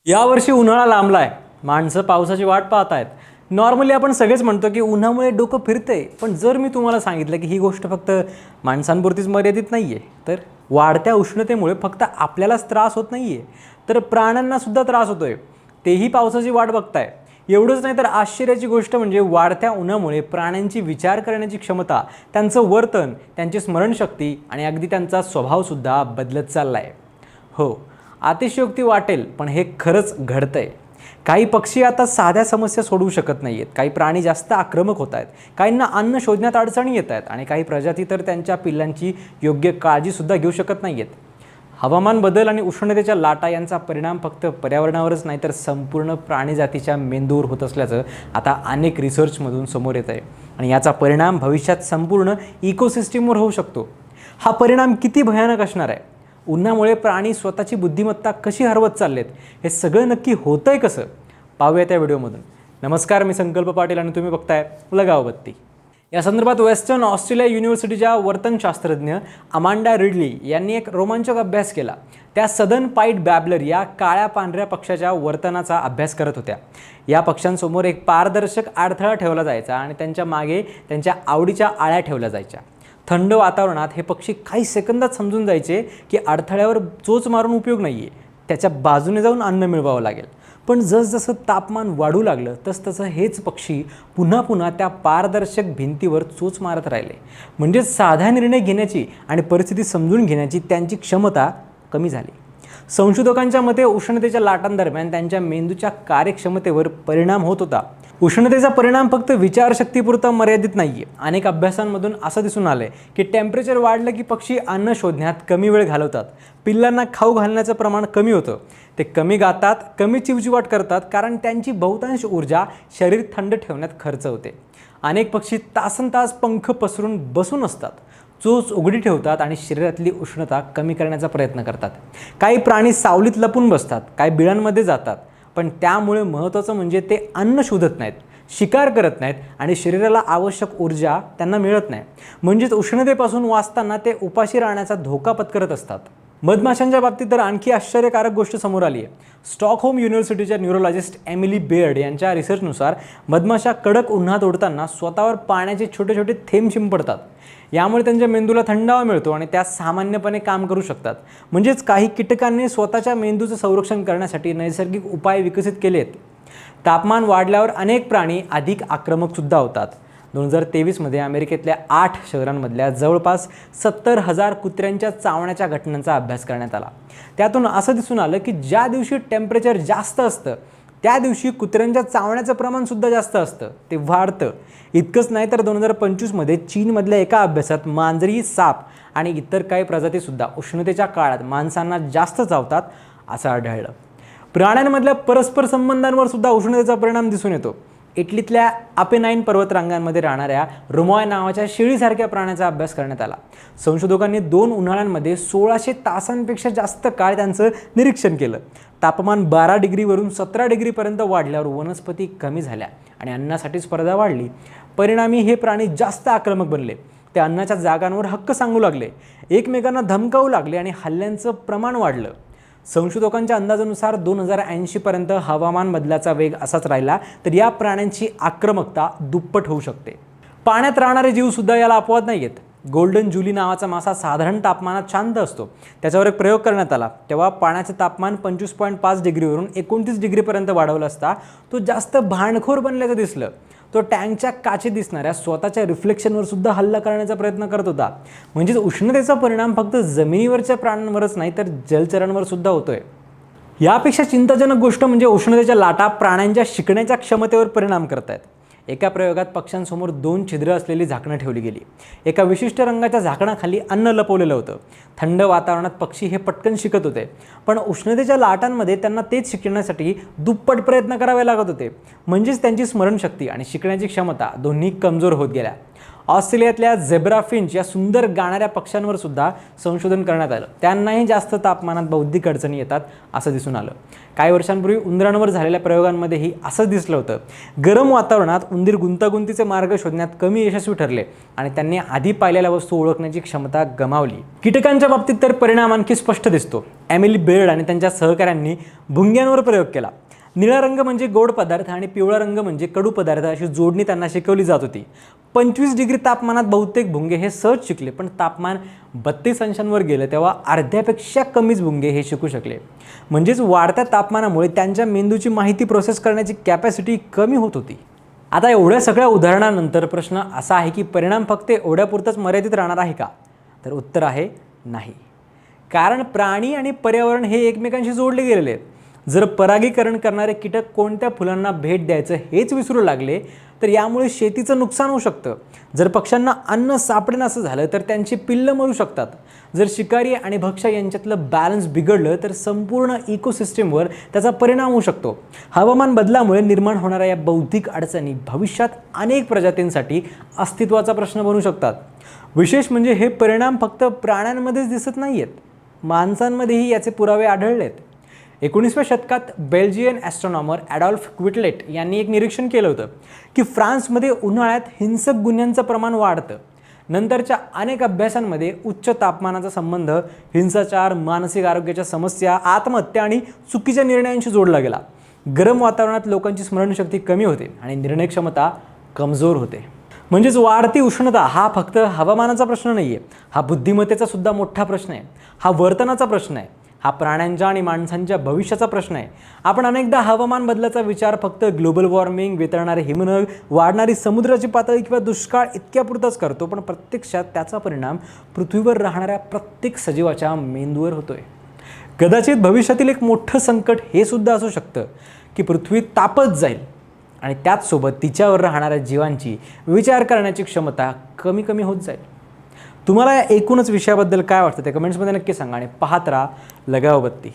यावर्षी उन्हाळा लांबलाय, माणसं पावसाची वाट पाहत आहेत. नॉर्मली आपण सगळेच म्हणतो की उन्हामुळे डोकं फिरतंय, पण जर मी तुम्हाला सांगितलं की ही गोष्ट फक्त माणसांपुरतीच मर्यादित नाही आहे, तर वाढत्या उष्णतेमुळे फक्त आपल्यालाच त्रास होत नाही आहे, तर प्राण्यांनासुद्धा त्रास होतो आहे. तेही पावसाची वाट बघताय. एवढंच नाही तर आश्चर्याची गोष्ट म्हणजे वाढत्या उन्हामुळे प्राण्यांची विचार करण्याची क्षमता, त्यांचं वर्तन, त्यांची स्मरणशक्ती आणि अगदी त्यांचा स्वभावसुद्धा बदलत चालला आहे. हो, अतिशयोक्ती वाटेल, पण हे खरंच घडतंय. काही पक्षी आता साध्या समस्या सोडवू शकत नाही आहेत, काही प्राणी जास्त आक्रमक होत आहेत, काहींना अन्न शोधण्यात अडचणी येत आहेत आणि काही प्रजाती तर त्यांच्या पिल्लांची योग्य काळजीसुद्धा घेऊ शकत नाही आहेत. हवामान बदल आणि उष्णतेच्या लाटा यांचा परिणाम फक्त पर्यावरणावरच नाही तर संपूर्ण प्राणीजातीच्या मेंदूवर होत असल्याचं आता अनेक रिसर्चमधून समोर येत आहे आणि याचा परिणाम भविष्यात संपूर्ण इकोसिस्टीमवर होऊ शकतो. हा परिणाम किती भयानक असणार आहे? उन्हामुळे प्राणी स्वतःची बुद्धिमत्ता कशी हरवत चाललेत, हे सगळं नक्की होतंय कसं, पाहूया त्या व्हिडिओमधून. नमस्कार, मी संकल्प पाटील आणि तुम्ही बघताय लगाव बत्ती. या संदर्भात वेस्टर्न ऑस्ट्रेलिया युनिव्हर्सिटीच्या वर्तनशास्त्रज्ञ अमांडा रिडली यांनी एक रोमांचक अभ्यास केला. त्या सदर्न पाईट बॅबलर या काळ्या पांढऱ्या पक्ष्याच्या वर्तनाचा अभ्यास करत होत्या. या पक्ष्यांसमोर एक पारदर्शक अडथळा ठेवला जायचा आणि त्यांच्या मागे त्यांच्या आवडीच्या आळ्या ठेवल्या जायच्या. थंड वातावरणात हे पक्षी काही सेकंदात समजून जायचे की अडथळ्यावर चोच मारून उपयोग नाही आहे, त्याच्या बाजूने जाऊन अन्न मिळवावं लागेल. पण जसजसं तापमान वाढू लागलं तसतसं हेच पक्षी पुन्हा पुन्हा त्या पारदर्शक भिंतीवर चोच मारत राहिले. म्हणजे साधा निर्णय घेण्याची आणि परिस्थिती समजून घेण्याची त्यांची क्षमता कमी झाली. संशोधकांच्या मते उष्णतेच्या लाटांदरम्यान त्यांच्या मेंदूच्या कार्यक्षमतेवर परिणाम होत होता. उष्णतेचा परिणाम फक्त विचारशक्तीपुरता मर्यादित नाही आहे. अनेक अभ्यासांमधून असं दिसून आलं आहे की टेम्परेचर वाढलं की पक्षी अन्न शोधण्यात कमी वेळ घालवतात, पिल्लांना खाऊ घालण्याचं प्रमाण कमी होतं, ते कमी गातात, कमी चिवचिवाट करतात, कारण त्यांची बहुतांश ऊर्जा शरीर थंड ठेवण्यात खर्च होते. अनेक पक्षी तासनतास पंख पसरून बसून असतात, चोच उघडी ठेवतात आणि शरीरातली उष्णता कमी करण्याचा प्रयत्न करतात. काही प्राणी सावलीत लपून बसतात, काही बिळांमध्ये जातात, पण त्यामुळे महत्त्वाचं म्हणजे ते अन्न शोधत नाहीत, शिकार करत नाहीत आणि शरीराला आवश्यक ऊर्जा त्यांना मिळत नाही. म्हणजेच उष्णतेपासून वाचताना ते उपाशी राहण्याचा धोका पत्करत असतात. मधमाशांच्या बाबतीत तर आणखी आश्चर्यकारक गोष्ट समोर आली आहे. स्टॉकहोम युनिव्हर्सिटीच्या न्यूरोलॉजिस्ट एमिली बेअर्ड यांच्या रिसर्चनुसार मधमाशा कडक उन्हात उडताना स्वतःवर पाण्याचे छोटे छोटे थेंब शिंपडतात. यामुळे त्यांच्या मेंदूला थंडावा मिळतो आणि त्या सामान्यपणे काम करू शकतात. म्हणजेच काही कीटकांनी स्वतःच्या मेंदूचं संरक्षण करण्यासाठी नैसर्गिक उपाय विकसित केलेत. तापमान वाढल्यावर अनेक प्राणी अधिक आक्रमकसुद्धा होतात. 2023मध्ये अमेरिकेतल्या 8 शहरांमधल्या जवळपास 70,000 कुत्र्यांच्या चावण्याच्या घटनांचा अभ्यास करण्यात आला. त्यातून असं दिसून आलं की ज्या दिवशी टेम्परेचर जास्त असतं त्या दिवशी कुत्र्यांच्या चावण्याचं प्रमाणसुद्धा जास्त असतं, ते वाढतं. इतकंच नाही तर 2025मध्ये चीनमधल्या एका अभ्यासात मांजरी, साप आणि इतर काही प्रजातीसुद्धा उष्णतेच्या काळात माणसांना जास्त चावतात असं आढळलं. प्राण्यांमधल्या परस्पर संबंधांवर सुद्धा उष्णतेचा परिणाम दिसून येतो. इटलीतल्या अपेनाईन पर्वतरांगांमध्ये राहणाऱ्या रुमॉय नावाच्या शेळीसारख्या प्राण्याचा अभ्यास करण्यात आला. संशोधकांनी 2 उन्हाळ्यांमध्ये 1600 तासांपेक्षा जास्त काळ त्यांचं निरीक्षण केलं. तापमान 12 डिग्रीवरून 17 डिग्रीपर्यंत वाढल्यावर वनस्पती कमी झाल्या आणि अन्नासाठी स्पर्धा वाढली. परिणामी हे प्राणी जास्त आक्रमक बनले. ते अन्नाच्या जागांवर हक्क सांगू लागले, एकमेकांना धमकावू लागले आणि हल्ल्यांचं प्रमाण वाढलं. संशोधकांच्या अंदाजानुसार 2080पर्यंत हवामान बदलाचा वेग असाच राहिला तर या प्राण्यांची आक्रमकता दुप्पट होऊ शकते. पाण्यात राहणारे जीवसुद्धा याला अपवाद नाही आहेत. गोल्डन जुली नावाचा मासा साधारण तापमानात शांत असतो. त्याच्यावर एक प्रयोग करण्यात आला, तेव्हा पाण्याचं तापमान 25.5 डिग्रीवरून 29 डिग्रीपर्यंत वाढवलं असता तो जास्त भांडखोर बनल्याचं दिसलं. तो टँकच्या काचेत दिसणाऱ्या स्वतःच्या रिफ्लेक्शनवर सुद्धा हल्ला करण्याचा प्रयत्न करत होता. म्हणजेच उष्णतेचा परिणाम फक्त जमिनीवरच्या प्राण्यांवरच नाही तर जलचरांवर सुद्धा होतोय. यापेक्षा चिंताजनक गोष्ट म्हणजे उष्णतेच्या लाटा प्राण्यांच्या शिकण्याच्या क्षमतेवर परिणाम करत आहेत. एका प्रयोगात पक्ष्यांसमोर 2 छिद्र असलेली झाकणं ठेवली गेली. एका विशिष्ट रंगाच्या झाकणाखाली अन्न लपवलेलं होतं. थंड वातावरणात पक्षी हे पटकन शिकत होते, पण उष्णतेच्या लाटांमध्ये त्यांना तेच शिकण्यासाठी दुप्पट प्रयत्न करावे लागत होते. म्हणजेच त्यांची स्मरणशक्ती आणि शिकण्याची क्षमता दोन्ही कमजोर होत गेल्या. ऑस्ट्रेलियातल्या झेब्रा फिंच या सुंदर गाणाऱ्या पक्ष्यांवर सुद्धा संशोधन करण्यात आलं. त्यांनाही जास्त तापमानात बौद्धिक अडचणी येतात असं दिसून आलं. काही वर्षांपूर्वी उंदरांवर झालेल्या प्रयोगांमध्येही असंच दिसलं होतं. गरम वातावरणात उंदीर गुंतागुंतीचे मार्ग शोधण्यात कमी यशस्वी ठरले आणि त्यांनी आधी पाहिलेल्या वस्तू ओळखण्याची क्षमता गमावली. कीटकांच्या बाबतीत तर परिणाम आणखी स्पष्ट दिसतो. एमिली बेर्ड आणि त्यांच्या सहकाऱ्यांनी भुंग्यांवर प्रयोग केला. निळा रंग म्हणजे गोड पदार्थ आणि पिवळा रंग म्हणजे कडू पदार्थ अशी जोडणी त्यांना शिकवली जात होती. 25 डिग्री तापमानात बहुतेक भुंगे हे सहज शिकले, पण तापमान 32 अंशांवर गेलं तेव्हा अर्ध्यापेक्षा कमीच भुंगे हे शिकू शकले. म्हणजेच वाढत्या तापमानामुळे त्यांच्या मेंदूची माहिती प्रोसेस करण्याची कॅपॅसिटी कमी होत होती. आता एवढ्या सगळ्या उदाहरणानंतर प्रश्न असा आहे की परिणाम फक्त एवढ्यापुरतंच मर्यादित राहणार आहे का? तर उत्तर आहे नाही. कारण प्राणी आणि पर्यावरण हे एकमेकांशी जोडले गेलेले आहेत. जर परागीकरण करणारे कीटक कोणत्या फुलांना भेट द्यायचं हेच विसरू लागले तर यामुळे शेतीचं नुकसान होऊ शकतं. जर पक्ष्यांना अन्न सापडेनासं झालं तर त्यांची पिल्लं मरू शकतात. जर शिकारी आणि भक्ष्य यांच्यातलं बॅलन्स बिघडलं तर संपूर्ण इकोसिस्टीमवर त्याचा परिणाम होऊ शकतो. हवामान बदलामुळे निर्माण होणाऱ्या या बौद्धिक अडचणी भविष्यात अनेक प्रजातींसाठी अस्तित्वाचा प्रश्न बनू शकतात. विशेष म्हणजे हे परिणाम फक्त प्राण्यांमध्येच दिसत नाही आहेत, माणसांमध्येही याचे पुरावे आढळलेत. 19व्या शतकात बेल्जियन ॲस्ट्रॉनॉमर ॲडॉल्फ क्विटलेट यांनी एक निरीक्षण केलं होतं की फ्रान्समध्ये उन्हाळ्यात हिंसक गुन्ह्यांचं प्रमाण वाढतं. नंतरच्या अनेक अभ्यासांमध्ये उच्च तापमानाचा संबंध हिंसाचार, मानसिक आरोग्याच्या समस्या, आत्महत्या आणि चुकीच्या निर्णयांशी जोडला गेला. गरम वातावरणात लोकांची स्मरणशक्ती कमी होते आणि निर्णय क्षमता कमजोर होते. म्हणजेच वाढती उष्णता हा फक्त हवामानाचा प्रश्न नाही आहे, हा बुद्धिमत्तेचा सुद्धा मोठा प्रश्न आहे, हा वर्तनाचा प्रश्न आहे, हा प्राण्यांच्या आणि माणसांच्या भविष्याचा प्रश्न आहे. आपण अनेकदा हवामान बदलाचा विचार फक्त ग्लोबल वॉर्मिंग, वितळणारे हिमनग, वाढणारी समुद्राची पातळी किंवा दुष्काळ इतक्यापुरताच करतो, पण प्रत्यक्षात त्याचा परिणाम पृथ्वीवर राहणाऱ्या प्रत्येक सजीवाच्या मेंदूवर होतोय. कदाचित भविष्यातील एक मोठं संकट हे सुद्धा असू शकतं की पृथ्वी तापत जाईल आणि त्याचसोबत तिच्यावर राहणाऱ्या जीवांची विचार करण्याची क्षमता कमी कमी होत जाईल. तुम्हाला या एकूणच विषयाबद्दल काय वाटतं ते कमेंट्समध्ये नक्की सांगा आणि पाहत राहा लगाव बत्ती.